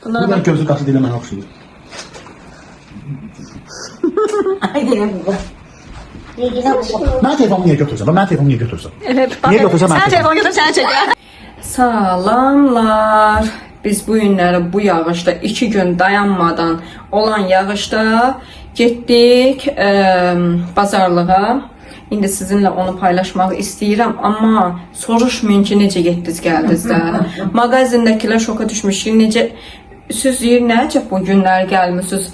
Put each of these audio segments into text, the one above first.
Bunlar gözü qaşı dilə mənə oxşayır. Mən telefonumu niyə götürürsən? Mən telefonumu niyə götürürsən? Evet, Niyə götürürsən mən sen telefon götür, sen çek. Salamlar. Biz bu günləri bu yağışda 2 gün dayanmadan olan yağışda getdik bazarlığa. İndi sizinlə onu paylaşmaq istəyirəm, amma soruşmayın ki, necə getdiniz, gəldiniz də. Mağazindəkilər şoka düşmüşük, necə siz necə bu günlər gəlmişsiniz.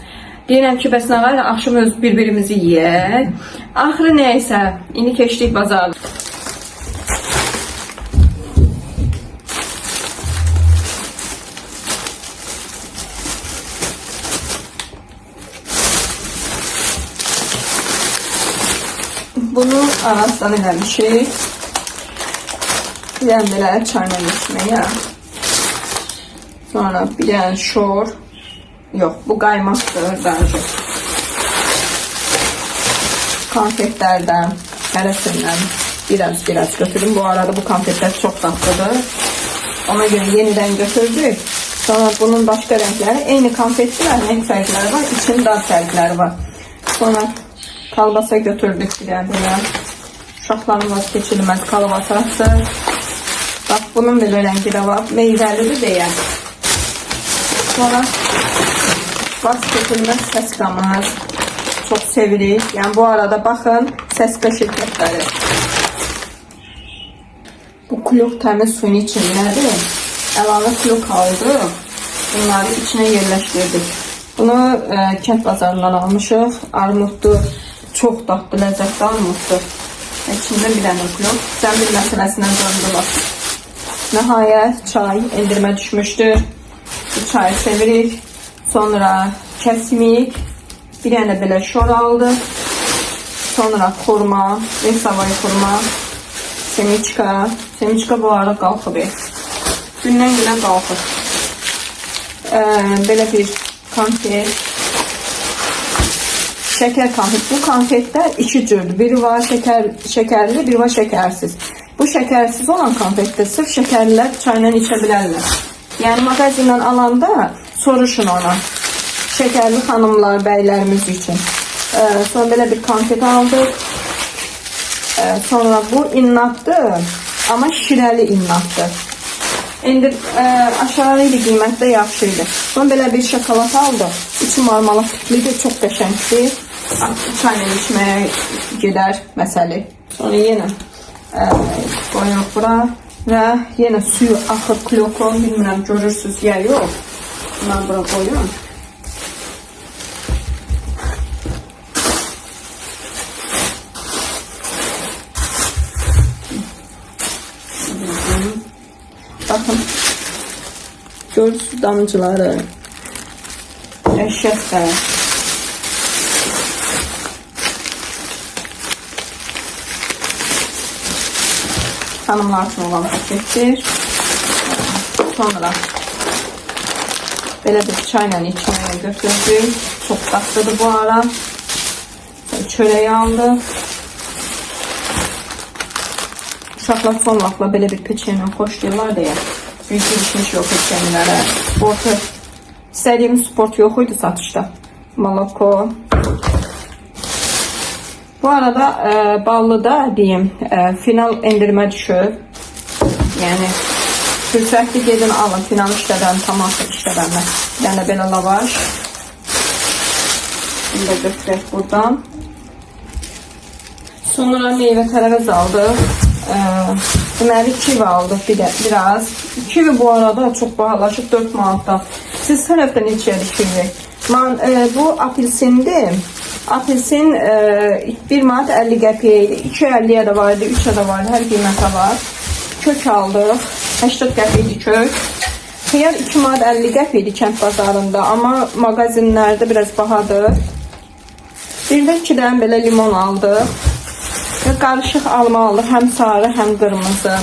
Deyirəm ki, bəs nə var, axşam öz bir-birimizi yeyək. Axırı nəysə, indi keçdik bazarlığa. Bunu ağızdan eləmişik. Bir dənə belə çayla içməyə. Sonra bir dənə şor. Yox, bu qaymaqdır bence. Konfetlərdən, hərəsindən biraz götürdüm. Bu arada bu konfetlər çox tatlıdır. Ona göre yeniden götürdük. Sonra bunun başka renkleri, eyni konfetler, renk fərqləri var, içinde dad fərqləri var. Sonra kalbasa götürdük bir dənə belə. Uşaqların vazgeçilməz kalbasası. Bak bunun belə rəngi də var, meyvəlidir deyə. Sonra vazgeçilməz səsqamaz. Çok sevirik. Yani bu arada bakın səsqa şirkətləri. Bu klok təmiz suyun içindədir. Əlavə klok aldı. Bunları içine yerləşdirdik. Bunu kənd bazarından almışıq. Armuddur. Çok tatlı, lezzetli armuddur. İçində bir dənə klok. Zəmbil məsələsindən döndülər. Nəhayət çay endirmə düşmüşdür. Bu çayı sevirik. Sonra kəsmik. Bir dənə belə şor aldı. Sonra kurma, resavay kurma, semiçka. Semiçka bu ara qalxıb. Gündən günə qalxır. Belə bir konfet. Şeker konfet. Bu konfetler iki cürdür. Biri var şekerli, biri var şekersiz. Bu şekersiz olan konfette sırf şekerliler çayla içebilirler. Yani magazinden alanda soruşun ona. Şekerli hanımlar, bəylərimiz için. Sonra böyle bir konfet aldık. Sonra bu innatdır. Ama şirəli innatdır. İndi aşağıydı, qiymətdə yaxşıydı. Sonra belə bir şokolad aldı. İçi marmalat tiplidir, çox qəşəngdir. Çayla içməyə gedər məsəli. Sonra yenə qoyuq bura və yenə suyu axır kloku. Bilmirəm görürsünüz ya yox. Bunları bura qoyuyorum. Bakın. Görürsünüz damcıları. Eşekler. Hanımlar için olan pakettir. Sonra böyle bir çayla içmeye götürdük. Çok tatlıdır bu ara. Çöreği aldı. Uşaqlar son vaxtla belə bir peçenlə xoş deyirlər deyə. Büyük ilişmiş yok peçenlərə. Sportu. İstədiyim sport yox idi satışda. Maloko. Bu arada ballıda diyeyim final endirmə düşüb. Yəni fürsətli gedin alın final işlədən, tamaşa işlədənlər. Bir dənə belə lavaş. Bunu da götürək buradan. Sonra meyvə tərəvəz aldıq. Deməli kivi aldık biraz. Kivi bu arada çok bahalaşıb 4 manatdan. Siz tərəfdən içərik kivi. Bu apelsindir. Apelsin 1 manat 50 qəpiyə idi. 2.50'ye de vardı, 3'e de vardı. Hər qiymətə var. Kök aldıq. 80 qəpik idi kök. Xiyar 2 manat 50 qəpik idi kənd bazarında. Amma mağazinlərdə biraz bahadır. Bir də 2 dənə belə limon aldıq. Ve karışık alma aldık. Hem sarı hem kırmızı.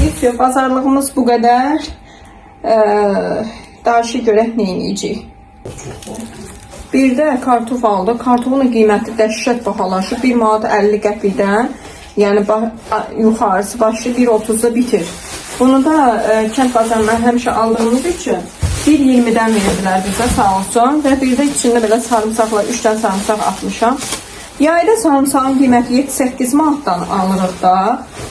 İlk pazarlığımız bu kadar. Darşı görək neyiniyəcək. Bir de kartof aldık. Kartofun qiyməti dəhşət bahalaşıb. 1 manat 50 qəpikdən. Yəni yuxarısı başlı 1.30'da bitir. Bunu da kənd bazarından həmişə aldığımız için 1.20-dən verdilər bizə, sağ olsun. Və bir də içində belə sarımsaqla 3 dənə sarımsaq atmışam. Yayda sarımsağın qiyməti 7-8 manatdan alırıq da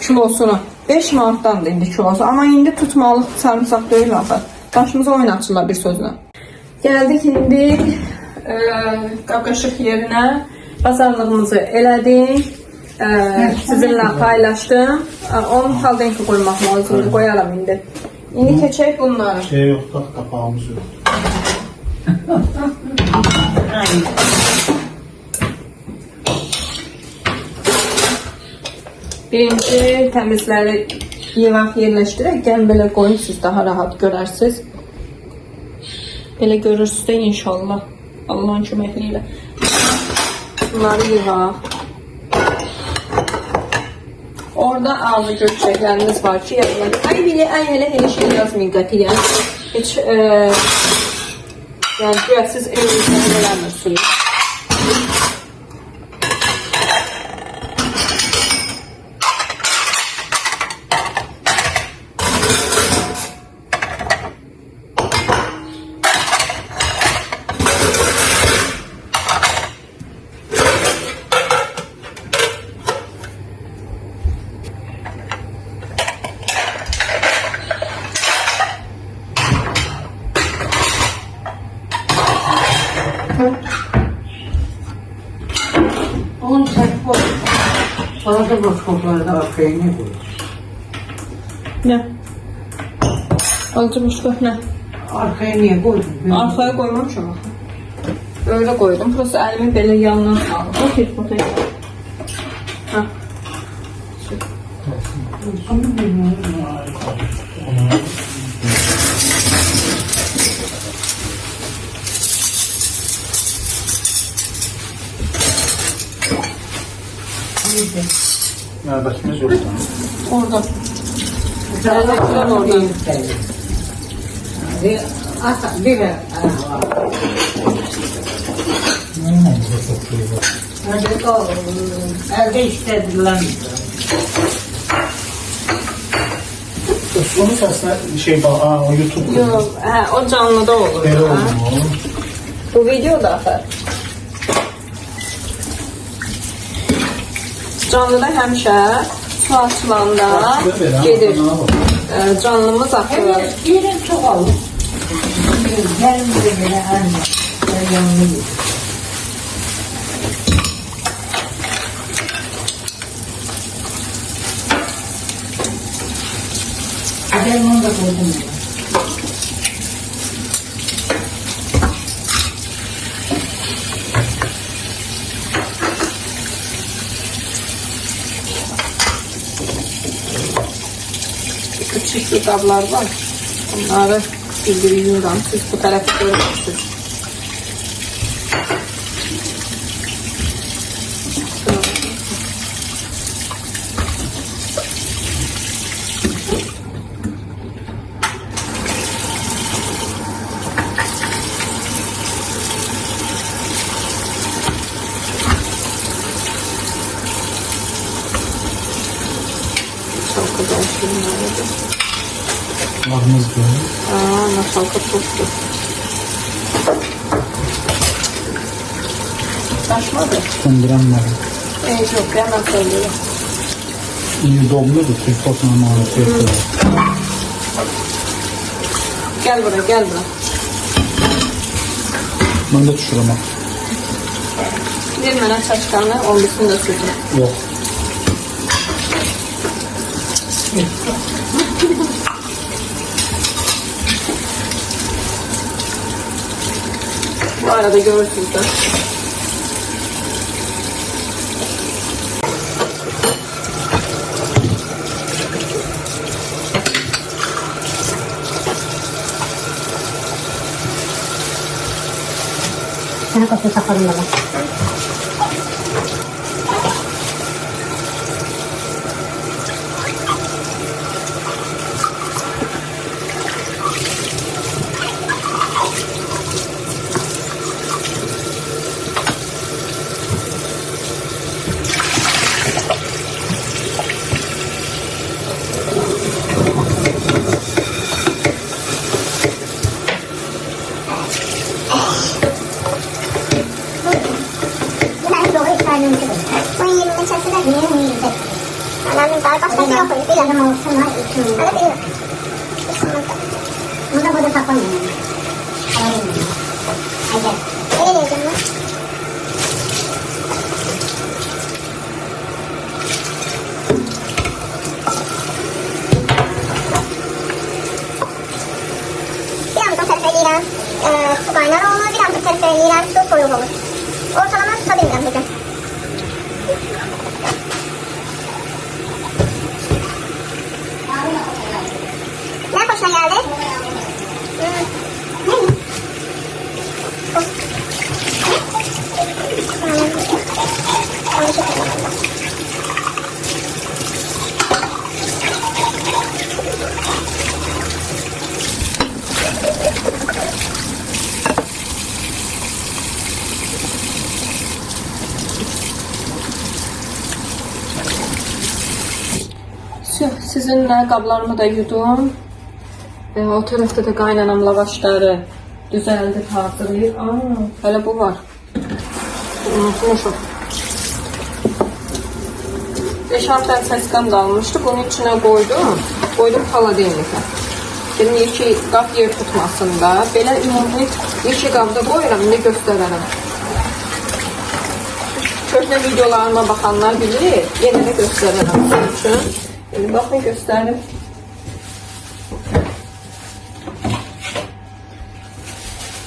kilosunu. 5 manatdandır indi kilosu. Amma indi tutmalıq sarımsaq deyil axı. Başımıza oyun açırlar bir sözlə. Gəldik indi qaqaşıq yerinə. Bazarlığımızı elədik. Sizinlə paylaşdım. Onun haldenki qoymaq lazımdır. Qoyaram indi. İndi keçək bunları. Şey yok da kapağımız yok. Birinci təmizləri yığaq yerləşdirək. Gəlin belə qoyun, siz daha rahat görərsiniz. Belə görürsünüz də inşallah. Allahın köməkliyi ilə. Bunları yığaq. Orada ağzı göçecekleriniz var ki, yazın. Ay bile hele şey yazmayın qatiyyən. Heç yəni güya siz evinizdə eləmirsiniz. Onu sen koy. Sonra da boş koplarda arkaya ne koy? Ne? Alıcı boşluq ne? Arkaya niye koydun? Arkaya koymamışam axı. Öyle koydum. Prosta əlimi belə yandan aldım. O telefonu Ha. Növbətimiz yok. Orada. Oradan oradan. Bir Hadi o elde istediler. Onun sesine şey bak, o YouTube. Yok, o canlıda olur. Böyle oldu Ha. mu? Bu video da axı. Canlıda həmişə su açılanda gedir. Canlımız axı. Yerim çok alın. Benim de böyle anne. Ben yanlıyım. Ben onu da koydum. Küçük qablar var. Bunları bildiriyorum. Siz bu tərəfi görürsünüz. Çok güzel şunları. Ağımız böyle. Nasalka tuttu. Taşmadı. Söndürenler. Yok, hemen söylüyorum. İyi dobluyordu. Türkosuna mağazı yapıyor. Gel buraya, gel buraya. Ben de düşüremem. Bir mənə çaşkanı, olmasını da sürdüm. Yok. Bu arada görürsünüz de. Sana kapı takarım bana. Hepsi yok. Bir adam olsun var. Evet iyi. Burada burada saklamıyorum. Hadi. Nereye diyeceğim lan? Bir anda serpeleyirəm. Su qaynar olur. Bir anda serpeleyirəm. Su soyuq olur. Ortalama tuta bilmirəm bugün. Ne hoşuna geldi? Sizinlə qablarımı da yudum. O tərəfdə də qaynanam lavaşları düzəldib hazırlayır. Hələ bu var. Unutmuşum. 5-6 dənə səskəm qalmışdı. Bunun içinə qoydum. Qoydum xaladelnikə. Dedim ki, qab yer tutmasın da. Belə ümumi 2 qabda qoyuram, indi göstərərəm. Köhnə videolarıma baxanlar bilir. Yenə də göstərərəm sizin üçün. Şimdi bakın gösterdim.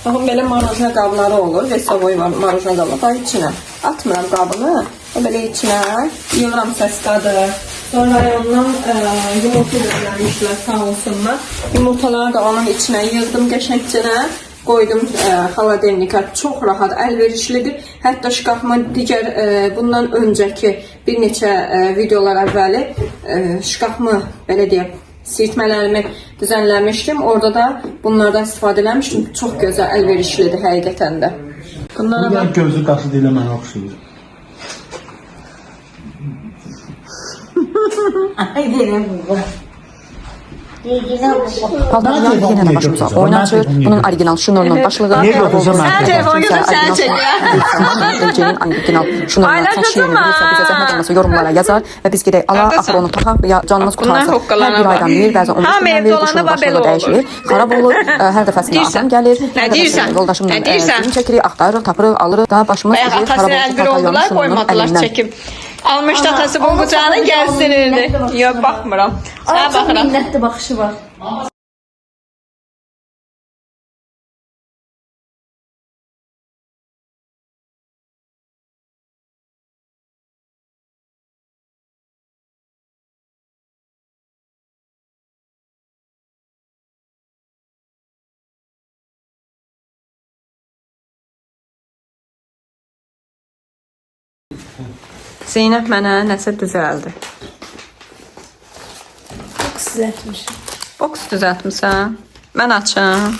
Bakın böyle marujna qabları olur. Vesovoy var marujna qabı. Bax içine atmıram qabını. Böyle içine yığıram səskadır. Sonra ondan yumurta gözləmişlər sağ olsunlar. Yumurtaları da onun içine yığdım qəşəngcənə. Qoydum xaladelnikə. Çox rahat, əlverişlidir. Hətta şkafımın digər bundan öncəki bir neçə videolar əvvəli şkafımı belə deyək, sirtmələrimi düzənləmişdim. Orada da bunlardan istifadə eləmişdim. Çox gözəl, əlverişlidir həqiqətən də. Bunlara Bu da gözü qaşı deyilə mənə oxşayır. Ay dedim bu. Paltarlar yenə də başımıza oynatır. Bunun orijinal şnurunun başlığı. Niyə götürsən mən? Sən telefon götür, sən çək. LC'nin orijinal şnurundan taşıyırını bizə zəhmət olmasa yorumlara yazar və biz gedək ala, axır onu taxaq və ya canımız qutarsın. Hər bir aydan bir, bəzən 15 gündən bir şunun başlığı dəyişir. Xarab olur, hər dəfəsində adam gəlir. Hər dəfəsində yoldaşımla film çəkirik, axtarırıq, tapırıq, alırıq. Daha başımız Bayağı atasını bir oldular, koymadılar çəkib. Almışdı atası bu bıçağını gəlsinirdi. Yox, baxmıram. Sənə baxıram. Minnətli baxışı var. Zeynəb mənə nəsə düzəldi. Düzəltmişəm. Boks düzəltmisən? Mən açım.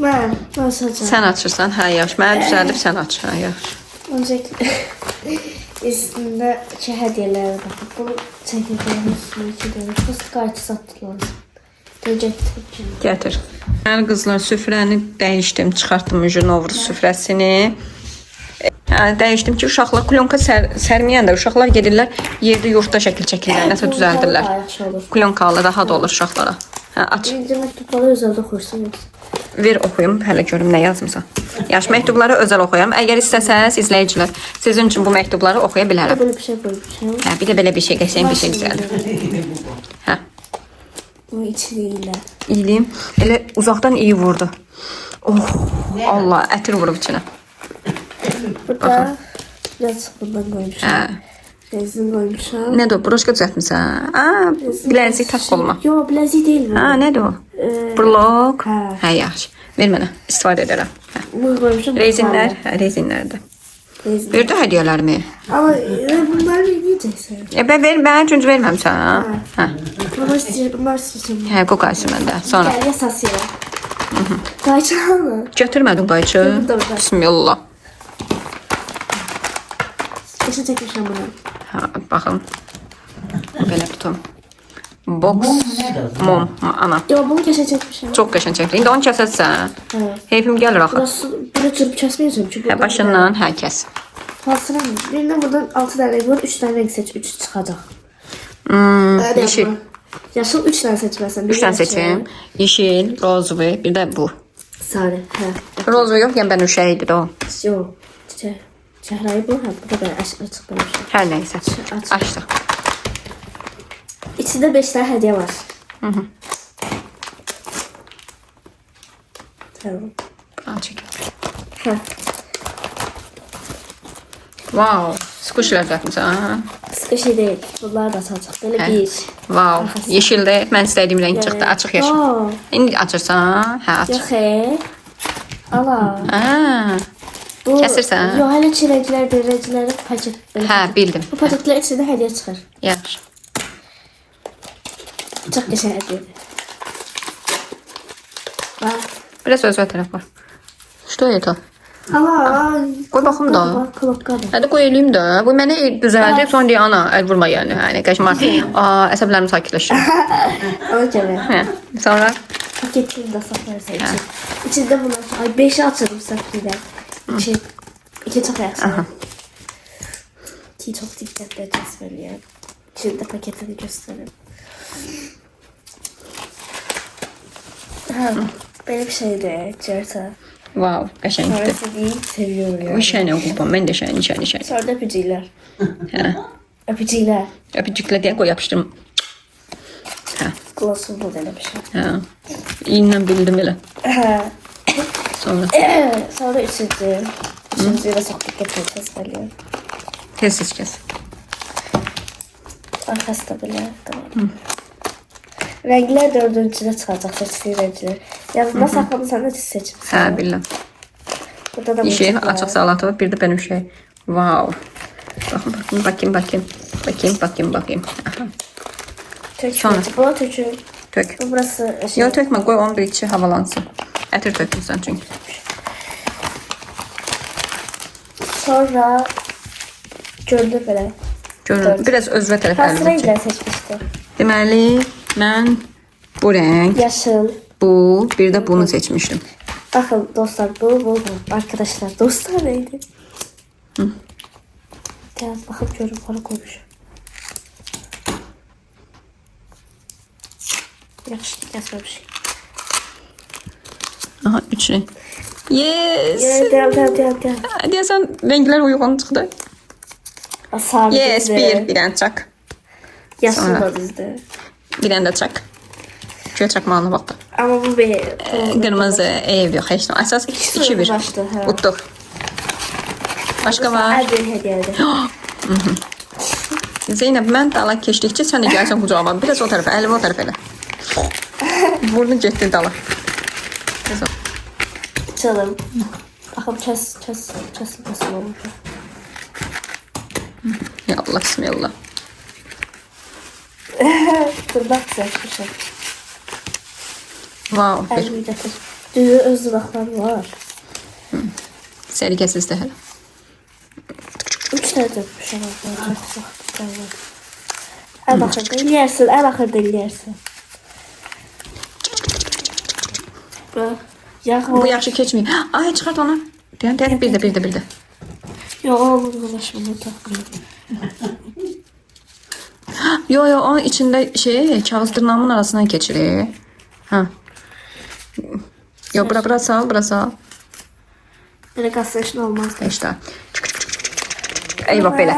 Mən açacağım. Sən açırsan, hə yaxşı. Mənə düzəldib sən aç, hə yaxşı. Öncelikle üstündeki hediyelerine bakın. Bunu çekirdeğin üstüne çekiyorum. Fıstık ayçı sattılar. Diyecektim. Gətir. Hər qızlar süfrəni dəyişdim, çıxartdım Novruz süfrəsini. Dəyişdim ki, uşaqlar klonka sərməyəndə uşaqlar gedirlər, yerdə yurtda şəkil çəkirlər, nəsə düzəldirlər. Klonkalı daha da olur uşaqlara. Hə, aç. İnce məktubları özəldə oxursunuz. Ver oxuyum, hələ görüm nə yazmısan. Yaxşı, məktubları özəl oxuyam. Əgər istəsəniz, izləyicilər, sizin üçün bu məktubları oxuya bilərəm. Böyle bir şey koymuşum. Hə, bir də belə bir şey, qəşəng bir şey düzəldir. Hə. Bu içliğiyle. İyiliyim. Elə uzaqdan iyi vurdu. Oh, Allah, ətir vurub içinə. Burada biraz bundan koymuşum. Hə. Rezin koymuşum. Nədir o? Broşka düzəltmisən? Aa, biləzik tak olma. Yo, bilezik değil bu. Ha, nədir o? Blok. Hə. Hə, yaxşı. Ver mənə, istifadə edərəm. Hə. Bunu koymuşum. Rezinlər, hə, rezinlərdir. Rezin. Verdi hədiyələrimi. Ama bunları yiyeceksin. Ver, mən çünki verməmsən. Hə. Bunlar istiyorsun. Hə, qoqaysı məndə. Sonra Gel yasasıya. Qayçı mı? götürmədim qayçı. Burada, burada. Bismillah. Kesin çekmişim bunu. Hə, baxın. Belə tutum. Box mom, ana. Yo, bunu kesin çekmişim. Çox qəşəng çəkdi. İndi onu kəsəsən. Heyfim gəlir axı. Burası böyle çırpı kesmeyeceğim çünkü. Hə, başından hər kəs. Fazla mı? Birinden buradan 6 tane var, 3 tane renk seç, 3 çıkacak. Hadi yeşil. yapma. Yaşıl 3 tane seçmezsen. 3 tane seçeyim. Yeşil, rozvi, bir de bu. Sarı. Hə. Rozvi yok, yani bənövşəydi o. Yox. Çəhrayı bu. Hə, bu da belə açıq belə bir şey. Hər nəysə. Aç. Açdıq. İçində 5 tane hədiyyə var. Tamam. Al çək. Hə. Wow, squishlər qatmısan. Sıkı şey değil. Bunlar da açacaq. Belə Hə. bir. Wow, yeşildə mən istədiyim rəng çıxdı, açıq yeşil. Aa, İndi açırsan, hə, aç. yox ala. Ha, Bu, Kəsirsən? Yox, hələ çirəklərdir, rəngləri paket. belə hə, paket. bildim. Bu paketlər içində hədiyyə çıxır. Yaxşı. Çox qəşəng hədiyyədir. Bax. Biraz özvə tərəf var. Что это? Ala. Qoy baxım da. Bax, klopkadır. Hadi qoy eləyim də. Bu mənə düzəldib, sonra deyə ana, əl vurma yəni. Yəni qəşmar. Əsəblərim sakitləşir. Ona görə. Hə. Sonra Paketini də saxlayırsan için. İçində bunlar. Ay 5'i açırım səfirdə. 2 çox yaxşı. 2 çox diqqətlə cəsbəliyəm. İçində paketini göstərim. Hə, belə bir şeydir. Cərtə. wow, qəşəngdir. Sonrası deyil, seviyorum Bu yani. şənə qurban, mən də şəni. Sonra da öpücüklər. Hə. Öpücüklər. Öpücüklə deyə qoy yapışdırım. Hə. Glossum bu belə bir şey. Hə. İyinlə bildim elə. Hə. Sonra Sonra üçüncü. Üçüncüyü də çox diqqətlə cəsbəliyəm. tez kəs. Arkası da belə. Tamam. Renkler dördüncüde çıkacak seçtiği renkler. Yazında saklamısan da seçmişsin. Hə, bilirəm. Burada da Yeşil, mıcık var. açıq salatı, bir də benim şey. Wow. Bakayım. Aha. Tök Sonra. mıcık. Buna tökün. Tök. Bu burası şey. Yox, tökmə, qoy onun bir içi havalansın. Ətir tökmüsən çünki. Sonra gördü böyle. Görün, biraz özvə tərəf Hansı əlimə çək. renkler seçmişti? Deməli, mən bu rəng, Yaşıl. bu, bir də bunu seçmişdim. Bakın dostlar bu. Arkadaşlar dostlar neydi? Gel bakıp görün para koymuş. Yaxşı, yazma bir şey. Aha, 3 rəng. Yes! Gel. Deyəsən, rənglər uyğun çıxdı. Sarı Yes, düzdü. bir dənə çak. Yaşıl Sonra. da düzdü. Bir dənə də çak. Göy çakmağına bax. Ama bu bir... Qırmızı, ev yox, heç nə. Əsas 2-1. başdı, hə. Utduq. Başqa var. Her bir hediyedir. Zeynəb, mən dala keçdikcə sən də gəlsən qucağıma. Biraz o tərəfə, əlimi o tərəfə elə. Burnu getdi dala. Biraz o. Çalım. Bakalım çöz nasıl olur. Ya Allah, bismillah. Tırnak seçmişim. Wow, bir. Elimi getir. Düğü öz dudakları var. Səliqəsiz də hələ. 3 tane dökmüşüm. En axırda eləyərsin, en axırda eləyərsin. Bu. Bu yaxşı keçmir. Ay, çıxart onu. Deyən, bir də. Yox, olur, ulaşma, bunu taxmıyorum. Yo, onun içində şey, kağız dırnağımın arasından keçirir. Hə. Yo, bura sal. Böyle kaslaşın olmaz. İşte. Eyvah belə.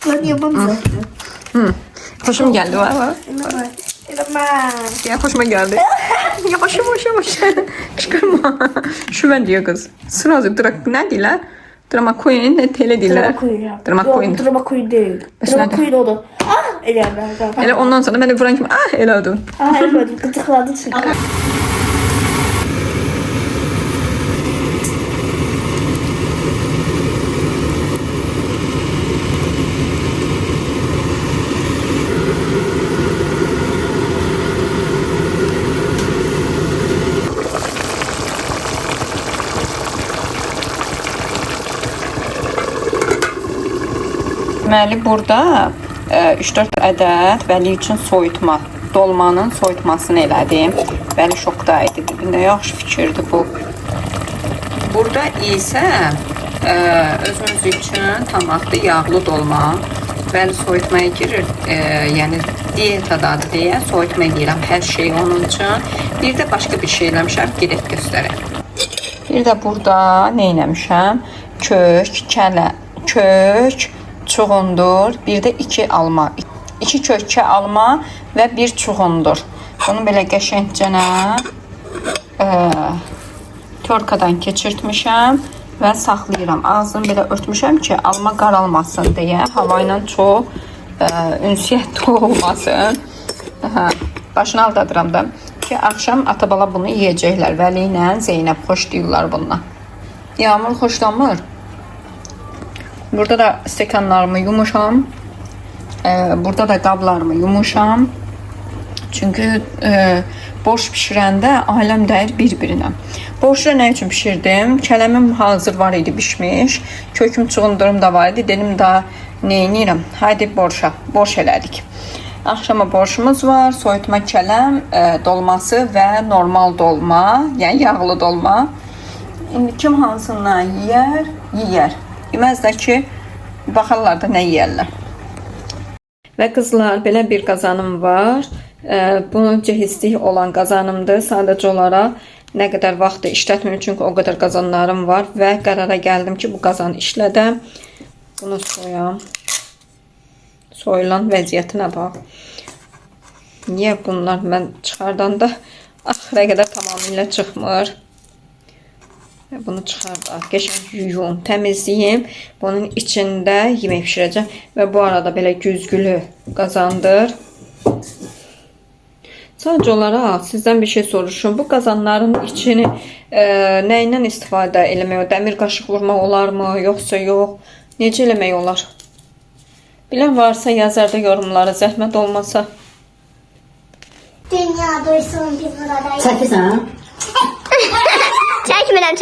Ben yapamam zaten. Xoşum gəldi, var. Eleme. Ya, xoşuma gəldi. Yavaş. Qışqırma. Şu mən diyor qız. Sırası nə deyirlər? Drama queen, nə tele deyirlər? Drama queen. Drama queen değil. Drama queen oldu. Ah! Eleme. Elə ondan sonra mən də vuran kimi elə oldu. Ah, eleme. Gıdıkladı çünkü. Deməli, burada 3-4 ədəd vəli üçün soyutma, dolmanın soyutmasını elədim. Vəli şokda idi. Nə yaxşı fikirdir bu. Burada isə özünüz üçün tamaqlı yağlı dolma. Bəli, soyutmaya girir. Yəni diyetadadır deyə soyutmaya deyirəm hər şey onun üçün. Bir də başqa bir şey eləmişəm, gedib göstərək. Bir də burada nə eləmişəm? Kök, çuğundur, bir də 2 alma. 2 kökə alma və 1 çuğundur. Bunu belə qəşəngcənə torkadan keçirtmişəm və saxlayıram. Ağzını belə örtmüşəm ki, alma qaralmasın deyə, hava ilə çox ünsiyyətli olmasın. Başını aldadıram da ki, axşam ata-bala bunu yeyəcəklər. Vəli ilə Zeynəb xoşlayırlar bundan. Yağmur xoşlanmır. Burada da stəkanlarımı yumuşam. Burada da qablarımı yumuşam. Çünkü borş pişirəndə aləm dəyir bir-birinə. Borşu nə üçün pişirdim? Kələmim hazır var idi, pişmiş. Köküm, çuğundurum da var idi. Dedim daha neyniyirəm? Haydi borşa, borş elədik. Akşama borşumuz var. Soyutma kələm, dolması və normal dolma, yəni yağlı dolma. İndi kim hansından yiyər? Yiyər. Yeməz də ki, baxarlar da nə yiyərlər. Və qızlar, belə bir qazanım var. Bunu cehizlik olan qazanımdır. Sadəcə olaraq nə qədər vaxt işlətmir, çünki o qədər qazanlarım var və qərara gəldim ki, bu qazanı işlədəm. Bunu soyam. Soyulan vəziyyətinə bax. Niyə bunlar mən çıxardanda axıra qədər tamamilə çıxmır? Bunu çıxardaq, qəşəng yuyum, təmizləyim. Bunun içində yemək pişirəcəm və bu arada belə güzgülü qazandır. Sadəcə olaraq sizdən bir şey soruşum. Bu qazanların içini nə ilə istifadə eləmək? Dəmir qaşıq vurmaq olarmı, yoxsa yox? Necə eləmək olar? Bilən varsa yazar da yorumlara, zəhmət olmasa. Dünya duysun biz buradayız. Çəkirsən? Çəkmirəm.